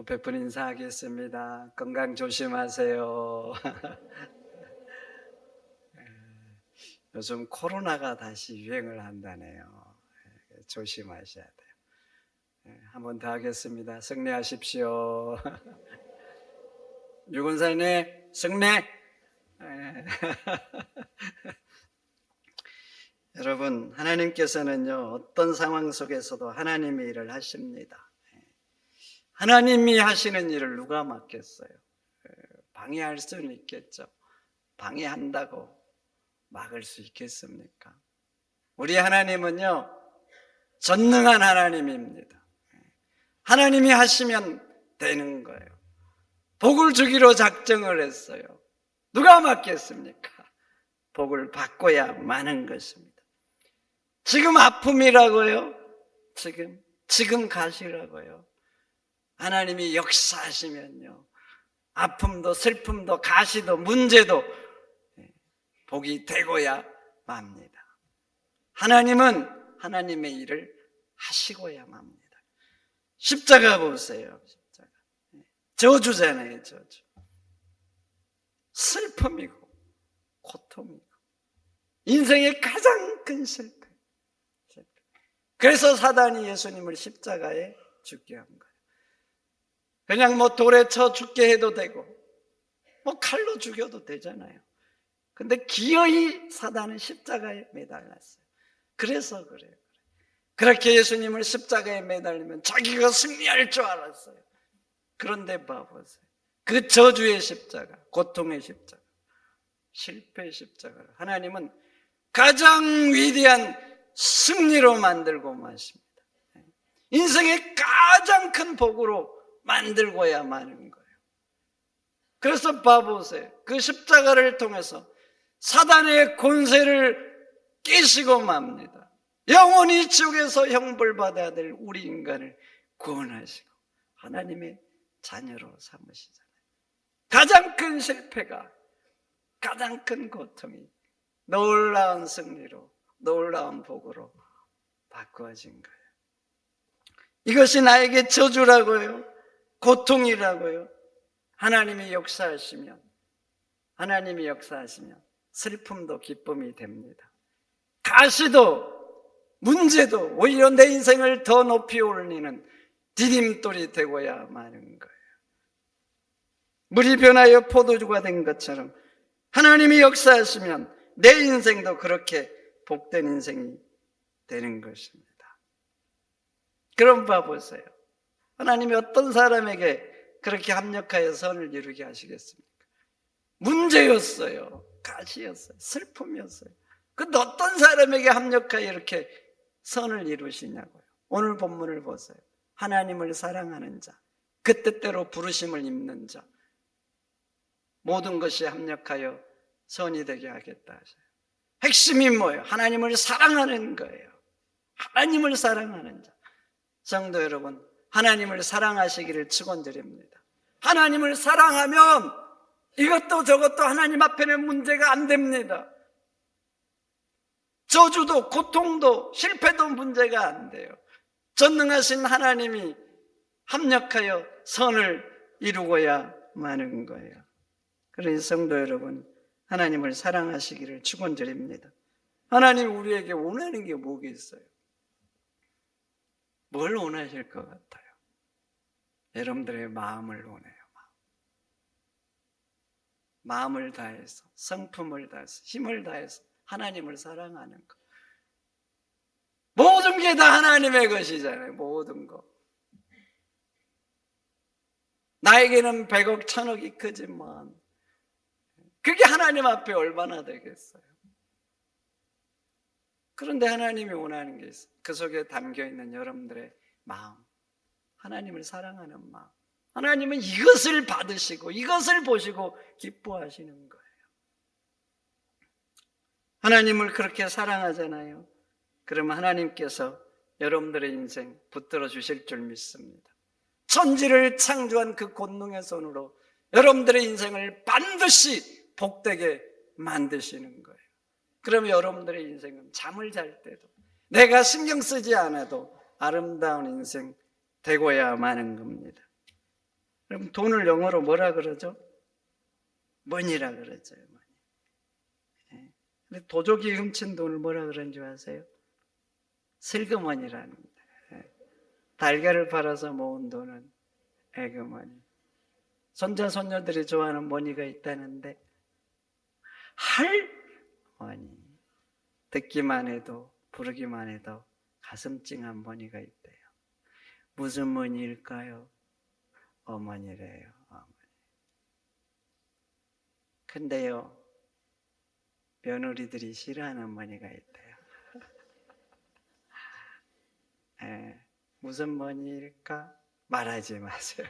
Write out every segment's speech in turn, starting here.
베푼 인사하겠습니다. 건강 조심하세요. 요즘 코로나가 다시 유행을 한다네요. 조심하셔야 돼요. 한 번 더 하겠습니다. 승리하십시오. 유근사님 승리. 여러분, 하나님께서는요 어떤 상황 속에서도 하나님의 일을 하십니다. 하나님이 하시는 일을 누가 막겠어요? 방해할 수는 있겠죠. 방해한다고 막을 수 있겠습니까? 우리 하나님은요 전능한 하나님입니다. 하나님이 하시면 되는 거예요. 복을 주기로 작정을 했어요. 누가 막겠습니까? 복을 받고야 마는 것입니다. 지금 아픔이라고요? 지금 가시라고요? 하나님이 역사하시면요 아픔도 슬픔도 가시도 문제도 복이 되고야 맙니다. 하나님은 하나님의 일을 하시고야 맙니다. 십자가 보세요. 십자가. 저주잖아요. 저주. 슬픔이고 고통이고 인생의 가장 큰 실패. 그래서 사단이 예수님을 십자가에 죽게 한 거예요. 그냥 돌에 쳐 죽게 해도 되고 칼로 죽여도 되잖아요. 근데 기어이 사단은 십자가에 매달렸어요. 그래서 그래요. 그렇게 예수님을 십자가에 매달리면 자기가 승리할 줄 알았어요. 그런데 봐보세요. 그 저주의 십자가, 고통의 십자가, 실패의 십자가를 하나님은 가장 위대한 승리로 만들고 마십니다. 인생의 가장 큰 복으로 만들고야 마는 거예요. 그래서 봐보세요. 그 십자가를 통해서 사단의 권세를 깨시고 맙니다. 영원히 지옥에서 형벌받아야 될 우리 인간을 구원하시고 하나님의 자녀로 삼으시잖아요. 가장 큰 실패가 가장 큰 고통이 놀라운 승리로 놀라운 복으로 바꾸어진 거예요. 이것이 나에게 저주라고요? 고통이라고요? 하나님이 역사하시면 슬픔도 기쁨이 됩니다. 가시도 문제도 오히려 내 인생을 더 높이 올리는 디딤돌이 되고야 마는 거예요. 물이 변하여 포도주가 된 것처럼 하나님이 역사하시면 내 인생도 그렇게 복된 인생이 되는 것입니다. 그럼 봐보세요. 하나님이 어떤 사람에게 그렇게 합력하여 선을 이루게 하시겠습니까? 문제였어요. 가시였어요. 슬픔이었어요. 근데 어떤 사람에게 합력하여 이렇게 선을 이루시냐고요. 오늘 본문을 보세요. 하나님을 사랑하는 자, 그 뜻대로 부르심을 입는 자, 모든 것이 합력하여 선이 되게 하겠다 하셔요. 핵심이 뭐예요? 하나님을 사랑하는 거예요. 하나님을 사랑하는 자. 성도 여러분, 하나님을 사랑하시기를 축원드립니다. 하나님을 사랑하면 이것도 저것도 하나님 앞에는 문제가 안 됩니다. 저주도 고통도 실패도 문제가 안 돼요. 전능하신 하나님이 합력하여 선을 이루고야 마는 거예요. 그러니 성도 여러분, 하나님을 사랑하시기를 축원드립니다. 하나님 우리에게 원하는 게 뭐겠어요? 뭘 원하실 것 같아요? 여러분들의 마음을 원해요. 마음을 다해서, 성품을 다해서, 힘을 다해서 하나님을 사랑하는 것. 모든 게 다 하나님의 것이잖아요. 모든 것. 나에게는 100억, 1000억이 크지만 그게 하나님 앞에 얼마나 되겠어요? 그런데 하나님이 원하는 게 있어요. 그 속에 담겨있는 여러분들의 마음, 하나님을 사랑하는 마음. 하나님은 이것을 받으시고 이것을 보시고 기뻐하시는 거예요. 하나님을 그렇게 사랑하잖아요. 그러면 하나님께서 여러분들의 인생 붙들어 주실 줄 믿습니다. 천지를 창조한 그 권능의 손으로 여러분들의 인생을 반드시 복되게 만드시는 거예요. 그러면 여러분들의 인생은 잠을 잘 때도 내가 신경 쓰지 않아도 아름다운 인생 되고야 마는 겁니다. 그럼 돈을 영어로 뭐라 그러죠? 머니라 그러죠. 머니. 근데 도적이 훔친 돈을 뭐라 그런지 아세요? 슬그머니랍니다. 달걀을 팔아서 모은 돈은 에그머니. 손자 손녀들이 좋아하는 머니가 있다는데 할머니. 듣기만 해도 부르기만 해도 가슴 찡한 머니가 있대요. 무슨 머니일까요? 어머니래요. 어머니. 근데요, 며느리들이 싫어하는 머니가 있대요. 무슨 머니일까? 말하지 마세요.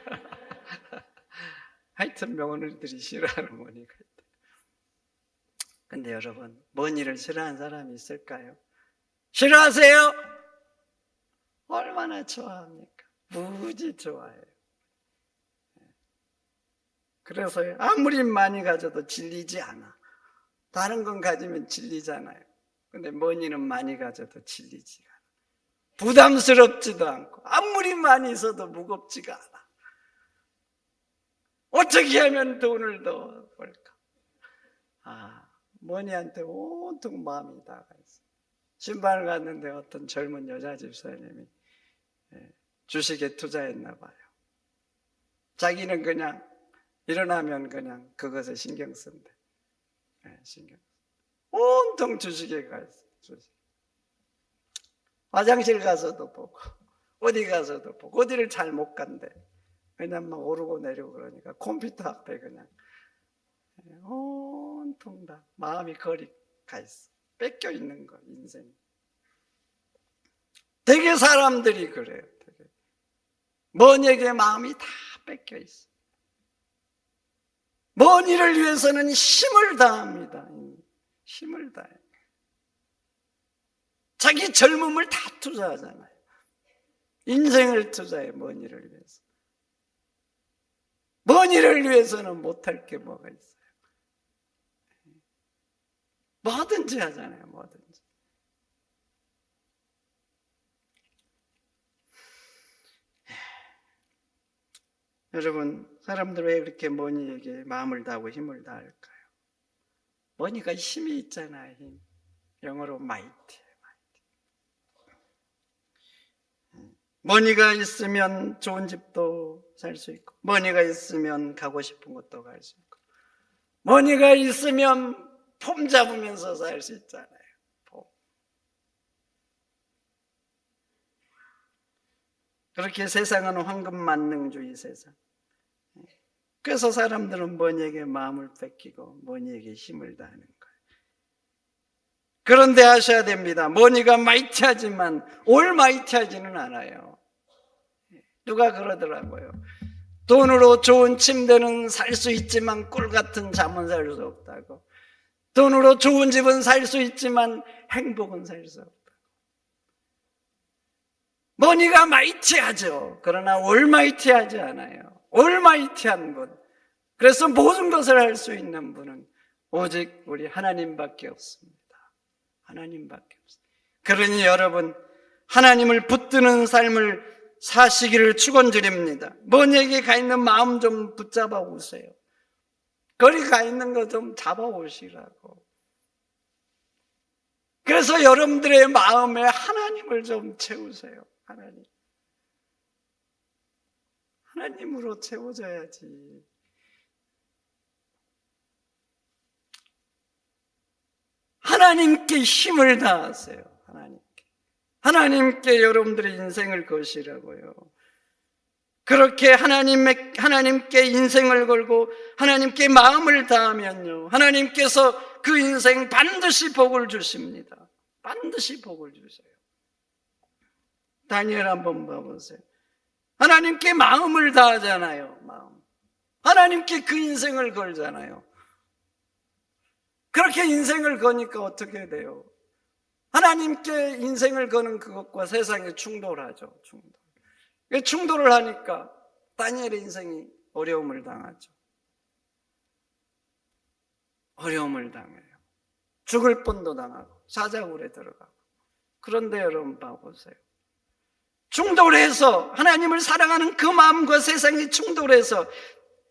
하여튼 며느리들이 싫어하는 머니가 있대요. 근데 여러분, 머니를 싫어하는 사람이 있을까요? 싫어하세요? 얼마나 좋아합니까? 무지 좋아해요. 그래서 아무리 많이 가져도 질리지 않아. 다른 건 가지면 질리잖아요. 근데 머니는 많이 가져도 질리지가 않아. 부담스럽지도 않고 아무리 많이 있어도 무겁지가 않아. 어떻게 하면 돈을 더 벌까? 머니한테 온통 마음이 다가 있어. 신발을 갔는데 어떤 젊은 여자 집사님이 주식에 투자했나 봐요. 자기는 그냥 일어나면 그냥 그것에 신경 쓴대. 신경. 온통 주식에 가 있어. 주식. 화장실 가서도 보고, 어디 가서도 보고, 어디를 잘 못 간대. 왜냐면 막 오르고 내리고 그러니까 컴퓨터 앞에 그냥 온통 다 마음이 거리 가 있어. 뺏겨 있는 거, 인생이. 되게 사람들이 그래요. 되게. 머니에게 마음이 다 뺏겨 있어. 머니를 위해서는 힘을 다합니다. 힘을 다해. 자기 젊음을 다 투자하잖아요. 인생을 투자해, 머니를 위해서. 머니를 위해서는 못할 게 뭐가 있어요? 뭐든지 하잖아요, 뭐든지. 여러분, 사람들 왜 그렇게 머니에게 마음을 다하고 힘을 다할까요? 머니가 힘이 있잖아요, 힘. 영어로 might. 머니가 있으면 좋은 집도 살 수 있고, 머니가 있으면 가고 싶은 곳도 갈 수 있고, 머니가 있으면 폼 잡으면서 살 수 있잖아요. 폼. 그렇게 세상은 황금만능주의 세상. 그래서 사람들은 머니에게 마음을 뺏기고 머니에게 힘을 다하는 거예요. 그런데 아셔야 됩니다. 머니가 마이티하지만 올마이티하지는 않아요. 누가 그러더라고요. 돈으로 좋은 침대는 살 수 있지만 꿀 같은 잠은 살 수 없다고. 돈으로 좋은 집은 살 수 있지만 행복은 살 수 없다고. 머니가 마이티하죠. 그러나 올마이티하지 않아요. 올마이티한 분. 그래서 모든 것을 할 수 있는 분은 오직 우리 하나님밖에 없습니다. 하나님밖에 없습니다. 그러니 여러분, 하나님을 붙드는 삶을 사시기를 축원드립니다. 머니에게 가 있는 마음 좀 붙잡아 오세요. 거기 가 있는 거 좀 잡아 오시라고. 그래서 여러분들의 마음에 하나님을 좀 채우세요. 하나님으로 채워져야지. 하나님께 힘을 다하세요. 하나님께 여러분들의 인생을 거시라고요. 그렇게 하나님께 인생을 걸고 하나님께 마음을 다하면요, 하나님께서 그 인생 반드시 복을 주십니다. 반드시 복을 주세요. 다니엘 한번 봐보세요. 하나님께 마음을 다하잖아요. 마음. 하나님께 그 인생을 걸잖아요. 그렇게 인생을 거니까 어떻게 돼요? 하나님께 인생을 거는 그것과 세상에 충돌하죠. 충돌을 하니까 다니엘의 인생이 어려움을 당하죠. 어려움을 당해요. 죽을 뻔도 당하고 사자굴에 들어가고. 그런데 여러분 봐보세요. 충돌해서 하나님을 사랑하는 그 마음과 세상이 충돌해서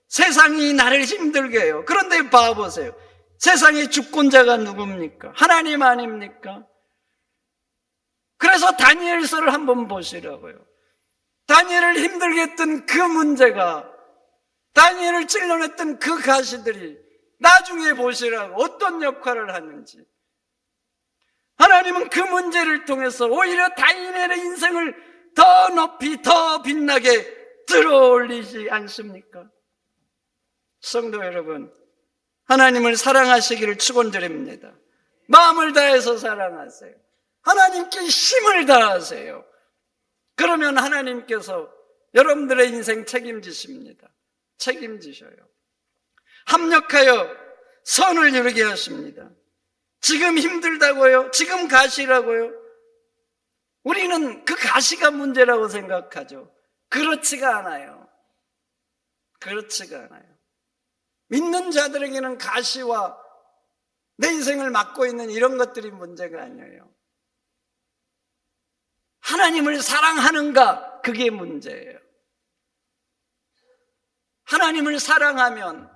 세상이 나를 힘들게 해요. 그런데 봐보세요. 세상의 주권자가 누굽니까? 하나님 아닙니까? 그래서 다니엘서를 한번 보시라고요. 다니엘을 힘들게 했던 그 문제가, 다니엘을 찔러냈던 그 가시들이 나중에 보시라고 어떤 역할을 하는지. 하나님은 그 문제를 통해서 오히려 다니엘의 인생을 더 높이 더 빛나게 들어올리지 않습니까? 성도 여러분, 하나님을 사랑하시기를 축원드립니다. 마음을 다해서 사랑하세요. 하나님께 힘을 다하세요. 그러면 하나님께서 여러분들의 인생 책임지십니다. 책임지셔요. 합력하여 선을 이루게 하십니다. 지금 힘들다고요? 지금 가시라고요? 우리는 그 가시가 문제라고 생각하죠. 그렇지가 않아요. 그렇지가 않아요. 믿는 자들에게는 가시와 내 인생을 맡고 있는 이런 것들이 문제가 아니에요. 하나님을 사랑하는가? 그게 문제예요. 하나님을 사랑하면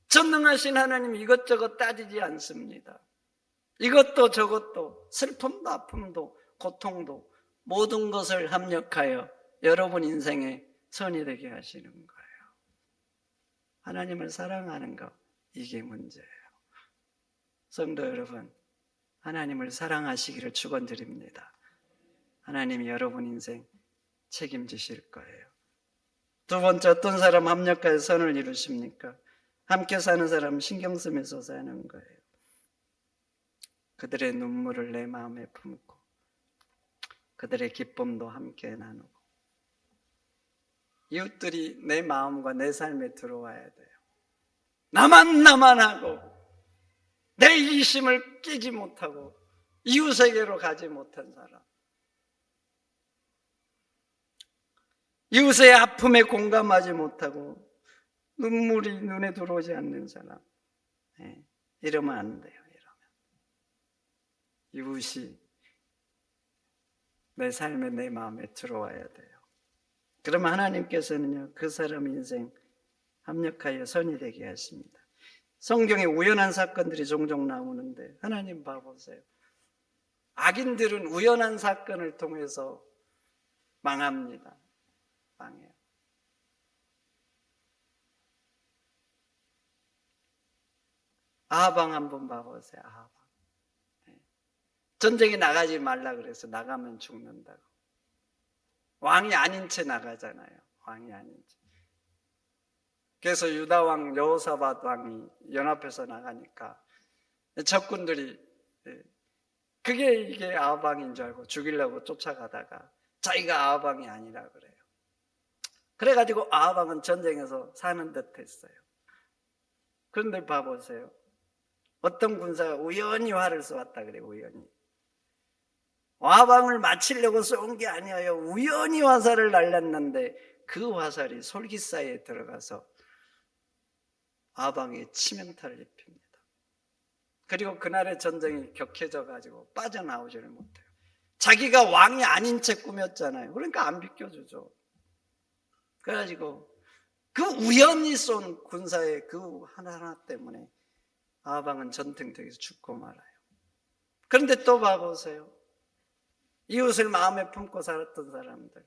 전능하신 하나님 이것저것 따지지 않습니다. 이것도 저것도 슬픔도 아픔도 고통도 모든 것을 합력하여 여러분 인생에 선이 되게 하시는 거예요. 하나님을 사랑하는 것, 이게 문제예요. 성도 여러분, 하나님을 사랑하시기를 축원드립니다. 하나님이 여러분 인생 책임지실 거예요. 두 번째, 어떤 사람 합력하여 선을 이루십니까? 함께 사는 사람 신경 쓰면서 사는 거예요. 그들의 눈물을 내 마음에 품고 그들의 기쁨도 함께 나누고 이웃들이 내 마음과 내 삶에 들어와야 돼요. 나만 하고 내 이심을 끼지 못하고 이웃에게로 가지 못한 사람, 이웃의 아픔에 공감하지 못하고 눈물이 눈에 들어오지 않는 사람, 이러면 안 돼요. 이웃이 내 삶에 내 마음에 들어와야 돼요. 그러면 하나님께서는요, 그 사람 인생 합력하여 선이 되게 하십니다. 성경에 우연한 사건들이 종종 나오는데 하나님 봐보세요. 악인들은 우연한 사건을 통해서 망합니다. 망해요. 아하방 한번 봐보세요. 아하방. 전쟁에 나가지 말라 그래서 나가면 죽는다고. 왕이 아닌 채 나가잖아요. 왕이 아닌 채. 그래서 유다왕 여호사밧 왕이 연합해서 나가니까 적군들이 이게 아하방인 줄 알고 죽이려고 쫓아가다가 자기가 아하방이 아니라 그래요. 그래가지고 아하방은 전쟁에서 사는 듯 했어요. 그런데 봐보세요. 어떤 군사가 우연히 활을 쏘았다 그래요. 우연히. 아하방을 맞추려고 쏜 게 아니에요. 우연히 화살을 날렸는데 그 화살이 솔깃사이에 들어가서 아하방에 치명타를 입힙니다. 그리고 그날의 전쟁이 격해져 가지고 빠져나오지를 못해요. 자기가 왕이 아닌 채 꾸몄잖아요. 그러니까 안 비켜주죠. 그래가지고 그 우연히 쏜 군사의 그 하나하나 때문에 아하방은 전쟁터에서 죽고 말아요. 그런데 또 봐보세요. 이웃을 마음에 품고 살았던 사람들,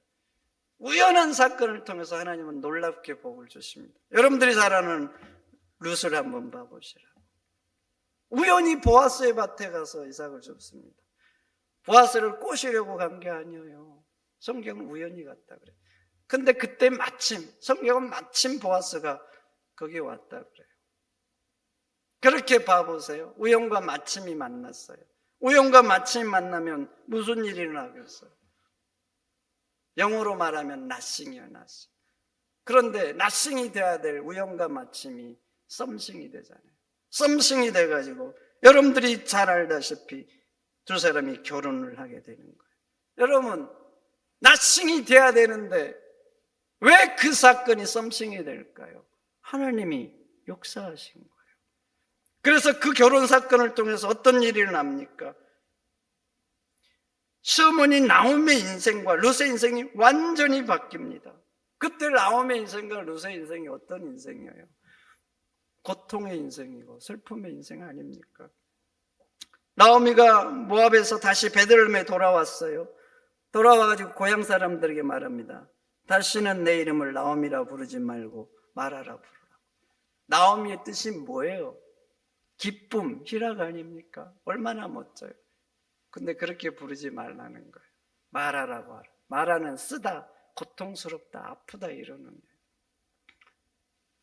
우연한 사건을 통해서 하나님은 놀랍게 복을 주십니다. 여러분들이 잘 아는 룻을 한번 봐보시라고. 우연히 보아스의 밭에 가서 이삭을 줍습니다. 보아스를 꼬시려고 간 게 아니에요. 성경은 우연히 갔다 그래요. 근데 그때 성경은 마침 보아스가 거기 왔다 그래요. 그렇게 봐보세요. 우연과 마침이 만났어요. 우연과 마침이 만나면 무슨 일이 일어나겠어요? 영어로 말하면 nothing이에요, nothing. 그런데 nothing이 돼야 될 우연과 마침이 something이 되잖아요. something이 돼가지고 여러분들이 잘 알다시피 두 사람이 결혼을 하게 되는 거예요. 여러분, nothing이 돼야 되는데 왜 그 사건이 something이 될까요? 하나님이 역사하신 거예요. 그래서 그 결혼 사건을 통해서 어떤 일이 일어납니까? 시어머니 나옴의 인생과 룻의 인생이 완전히 바뀝니다. 그때 나옴의 인생과 룻의 인생이 어떤 인생이에요? 고통의 인생이고 슬픔의 인생 아닙니까? 나오미가 모압에서 다시 베들레헴에 돌아왔어요. 돌아와가지고 고향 사람들에게 말합니다. 다시는 내 이름을 나오미라 부르지 말고 마라라 부르라. 나오미의 뜻이 뭐예요? 기쁨, 희락 아닙니까? 얼마나 멋져요. 근데 그렇게 부르지 말라는 거예요. 마라라고 하라. 마라는 쓰다, 고통스럽다, 아프다 이러는 거예요.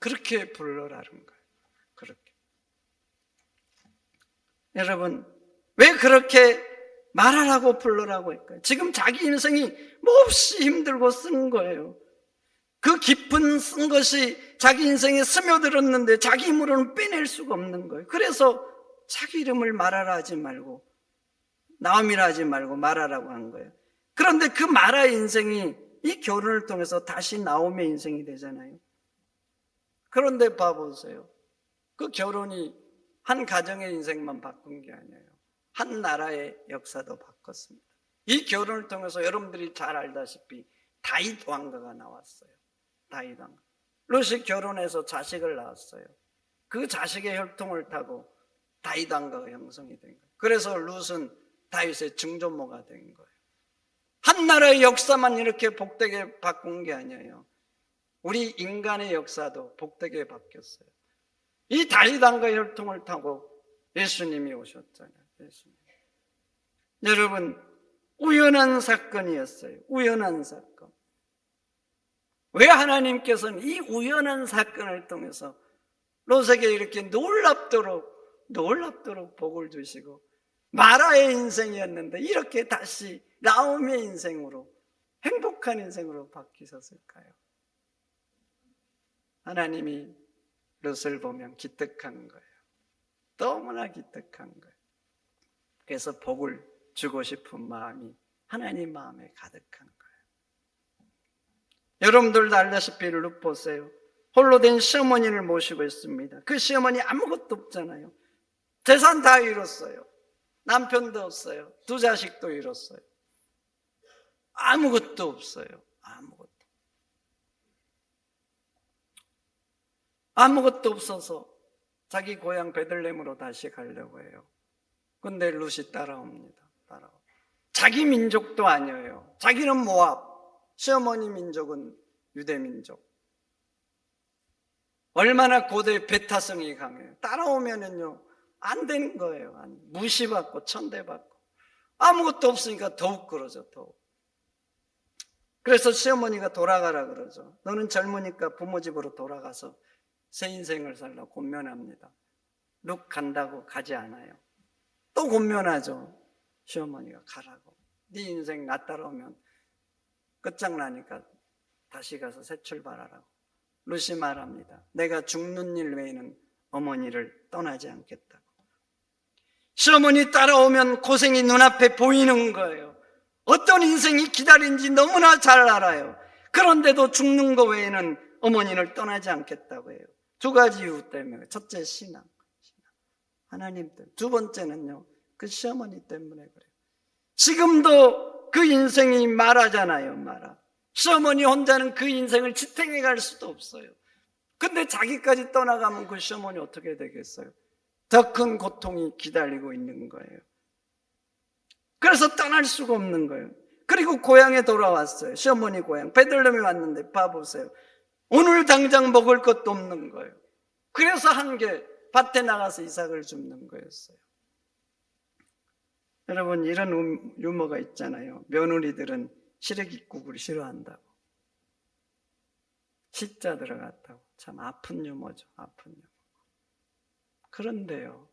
그렇게 불러라는 거예요. 그렇게. 여러분, 왜 그렇게 말하라고 불러라고 할까요? 지금 자기 인생이 몹시 힘들고 쓴 거예요. 그 깊은 쓴 것이 자기 인생에 스며들었는데 자기 힘으로는 빼낼 수가 없는 거예요. 그래서 자기 이름을 말하라 하지 말고 나옴이라 하지 말고 말하라고 한 거예요. 그런데 그 마라의 인생이 이 결혼을 통해서 다시 나옴의 인생이 되잖아요. 그런데 봐보세요. 그 결혼이 한 가정의 인생만 바꾼 게 아니에요. 한 나라의 역사도 바꿨습니다. 이 결혼을 통해서 여러분들이 잘 알다시피 다윗 왕가가 나왔어요. 다윗 왕가. 룻이 결혼해서 자식을 낳았어요. 그 자식의 혈통을 타고 다윗 왕가가 형성이 된 거예요. 그래서 룻은 다윗의 증조모가 된 거예요. 한 나라의 역사만 이렇게 복되게 바꾼 게 아니에요. 우리 인간의 역사도 복되게 바뀌었어요. 이 다윗 왕가 혈통을 타고 예수님이 오셨잖아요. 예수님. 여러분, 우연한 사건이었어요. 우연한 사건. 왜 하나님께서는 이 우연한 사건을 통해서 롯에게 이렇게 놀랍도록 복을 주시고 마라의 인생이었는데 이렇게 다시 나옴의 인생으로 행복한 인생으로 바뀌셨을까요? 하나님이 롯을 보면 기특한 거예요. 너무나 기특한 거예요. 그래서 복을 주고 싶은 마음이 하나님 마음에 가득한 거예요. 여러분들도 알다시피 룻 보세요. 홀로 된 시어머니를 모시고 있습니다. 그 시어머니 아무것도 없잖아요. 재산 다 잃었어요. 남편도 없어요. 두 자식도 잃었어요. 아무것도 없어요. 아무것도 없어서 자기 고향 베들레헴으로 다시 가려고 해요. 근데 룻이 따라옵니다. 자기 민족도 아니에요. 자기는 모압, 시어머니 민족은 유대 민족. 얼마나 고대 배타성이 강해요. 따라오면은요 안 되는 거예요. 무시받고 천대받고 아무것도 없으니까 더욱 그러죠. 더욱. 그래서 시어머니가 돌아가라 그러죠. 너는 젊으니까 부모 집으로 돌아가서 새 인생을 살라고 권면합니다. 룻 간다고 가지 않아요. 또 권면하죠. 시어머니가 가라고. 네 인생 나 따라오면 끝장나니까 다시 가서 새 출발하라고. 룻이 말합니다. 내가 죽는 일 외에는 어머니를 떠나지 않겠다고. 시어머니 따라오면 고생이 눈앞에 보이는 거예요. 어떤 인생이 기다린지 너무나 잘 알아요. 그런데도 죽는 거 외에는 어머니를 떠나지 않겠다고 해요. 두 가지 이유 때문에. 첫째, 신앙. 하나님 때문에. 두 번째는요, 그 시어머니 때문에 그래요. 지금도 그 인생이 마라잖아요, 마라. 시어머니 혼자는 그 인생을 지탱해 갈 수도 없어요. 근데 자기까지 떠나가면 그 시어머니 어떻게 되겠어요? 더 큰 고통이 기다리고 있는 거예요. 그래서 떠날 수가 없는 거예요. 그리고 고향에 돌아왔어요. 시어머니 고향 베들레헴에 왔는데 봐보세요. 오늘 당장 먹을 것도 없는 거예요. 그래서 한 게 밭에 나가서 이삭을 줍는 거였어요. 여러분, 이런 유머가 있잖아요. 며느리들은 시래기국을 싫어한다고. 시자 들어갔다고. 참 아픈 유머죠. 아픈 유머. 그런데요,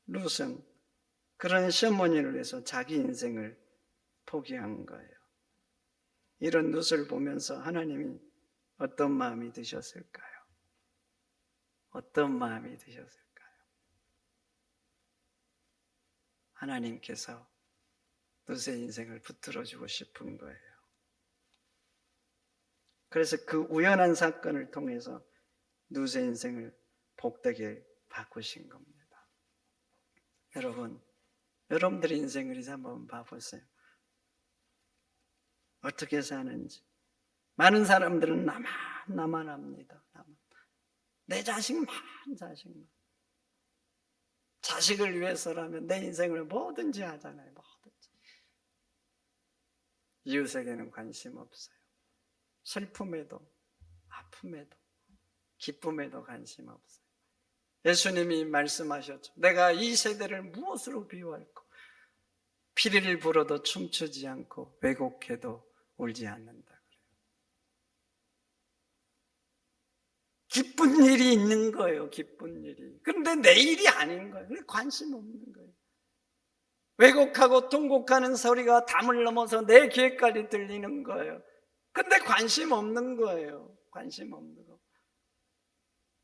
룻은 그런 시어머니를 위해서 자기 인생을 포기한 거예요. 이런 룻을 보면서 하나님이 어떤 마음이 드셨을까요? 어떤 마음이 드셨을까요? 하나님께서 룻의 인생을 붙들어주고 싶은 거예요. 그래서 그 우연한 사건을 통해서 룻의 인생을 복되게 바꾸신 겁니다. 여러분, 여러분들의 인생을 이제 한번 봐보세요. 어떻게 사는지. 많은 사람들은 나만 합니다. 내 자식만. 자식을 위해서라면 내 인생을 뭐든지 하잖아요. 뭐든지. 이웃에게는 관심 없어요. 슬픔에도, 아픔에도, 기쁨에도 관심 없어요. 예수님이 말씀하셨죠. 내가 이 세대를 무엇으로 비유할까? 피리를 불어도 춤추지 않고 왜곡해도 울지 않는다. 기쁜 일이 있는 거예요. 기쁜 일이. 그런데 내 일이 아닌 거예요. 관심 없는 거예요. 왜곡하고 통곡하는 소리가 담을 넘어서 내 귀에까지 들리는 거예요. 근데 관심 없는 거예요. 관심 없는 거.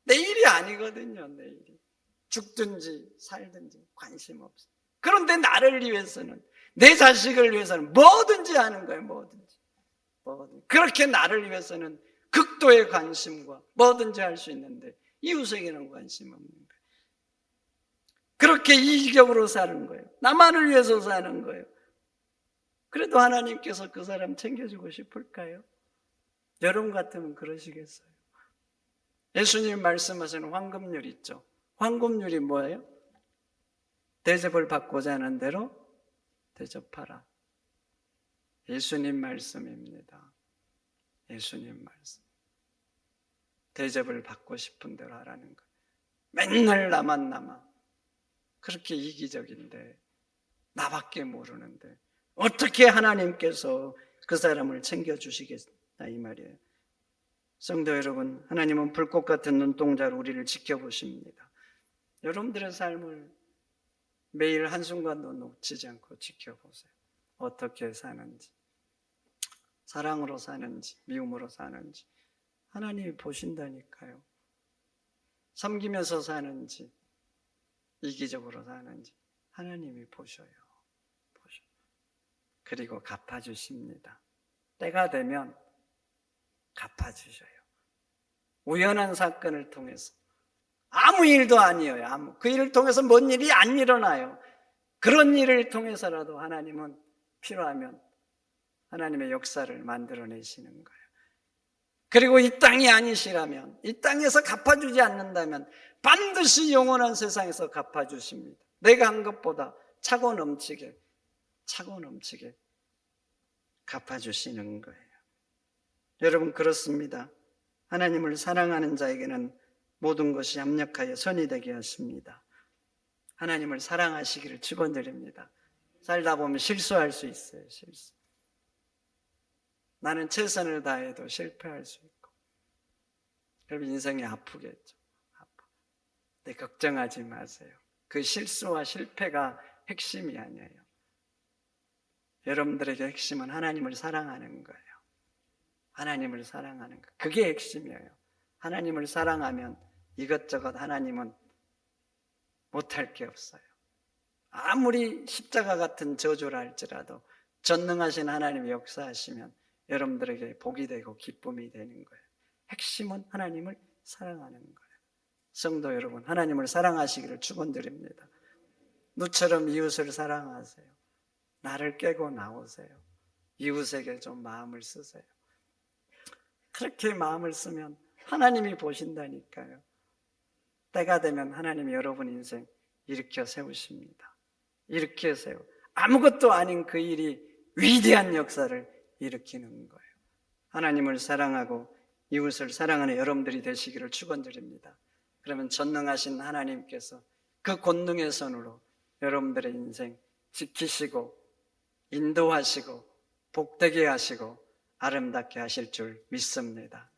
내 일이 아니거든요. 내 일이. 죽든지 살든지 관심 없어요. 그런데 나를 위해서는, 내 자식을 위해서는 뭐든지 하는 거예요. 뭐든지. 그렇게 나를 위해서는 극도의 관심과 뭐든지 할 수 있는데 이웃에게는 관심 없는 거예요. 그렇게 이기적으로 사는 거예요. 나만을 위해서 사는 거예요. 그래도 하나님께서 그 사람 챙겨주고 싶을까요? 여러분 같으면 그러시겠어요? 예수님 말씀하시는 황금률 있죠? 황금률이 뭐예요? 대접을 받고자 하는 대로 대접하라. 예수님 말씀입니다. 예수님 말씀. 대접을 받고 싶은 대로 하라는 거예요. 맨날 나만. 그렇게 이기적인데, 나밖에 모르는데 어떻게 하나님께서 그 사람을 챙겨주시겠다 이 말이에요. 성도 여러분, 하나님은 불꽃 같은 눈동자로 우리를 지켜보십니다. 여러분들의 삶을 매일 한순간도 놓치지 않고 지켜보세요. 어떻게 사는지, 사랑으로 사는지, 미움으로 사는지 하나님이 보신다니까요. 섬기면서 사는지, 이기적으로 사는지 하나님이 보셔요. 그리고 갚아주십니다. 때가 되면 갚아주셔요. 우연한 사건을 통해서, 아무 일도 아니에요. 그 일을 통해서 뭔 일이 안 일어나요. 그런 일을 통해서라도 하나님은 필요하면 하나님의 역사를 만들어내시는 거예요. 그리고 이 땅이 아니시라면, 이 땅에서 갚아주지 않는다면 반드시 영원한 세상에서 갚아주십니다. 내가 한 것보다 차고 넘치게 갚아주시는 거예요. 여러분, 그렇습니다. 하나님을 사랑하는 자에게는 모든 것이 합력하여 선이 되게 하십니다. 하나님을 사랑하시기를 축원드립니다. 살다 보면 실수할 수 있어요. 실수. 나는 최선을 다해도 실패할 수 있고, 여러분 인생이 아프겠죠. 근데 걱정하지 마세요. 그 실수와 실패가 핵심이 아니에요. 여러분들에게 핵심은 하나님을 사랑하는 거예요. 하나님을 사랑하는 거. 그게 핵심이에요. 하나님을 사랑하면 이것저것 하나님은 못할 게 없어요. 아무리 십자가 같은 저주를 할지라도 전능하신 하나님이 역사하시면 여러분들에게 복이 되고 기쁨이 되는 거예요. 핵심은 하나님을 사랑하는 거예요. 성도 여러분, 하나님을 사랑하시기를 축원드립니다. 누처럼 이웃을 사랑하세요. 나를 깨고 나오세요. 이웃에게 좀 마음을 쓰세요. 그렇게 마음을 쓰면 하나님이 보신다니까요. 때가 되면 하나님이 여러분 인생 일으켜 세우십니다. 일으켜 세워. 아무것도 아닌 그 일이 위대한 역사를 일으키는 거예요. 하나님을 사랑하고 이웃을 사랑하는 여러분들이 되시기를 축원드립니다. 그러면 전능하신 하나님께서 그 권능의 손으로 여러분들의 인생 지키시고 인도하시고 복되게 하시고 아름답게 하실 줄 믿습니다.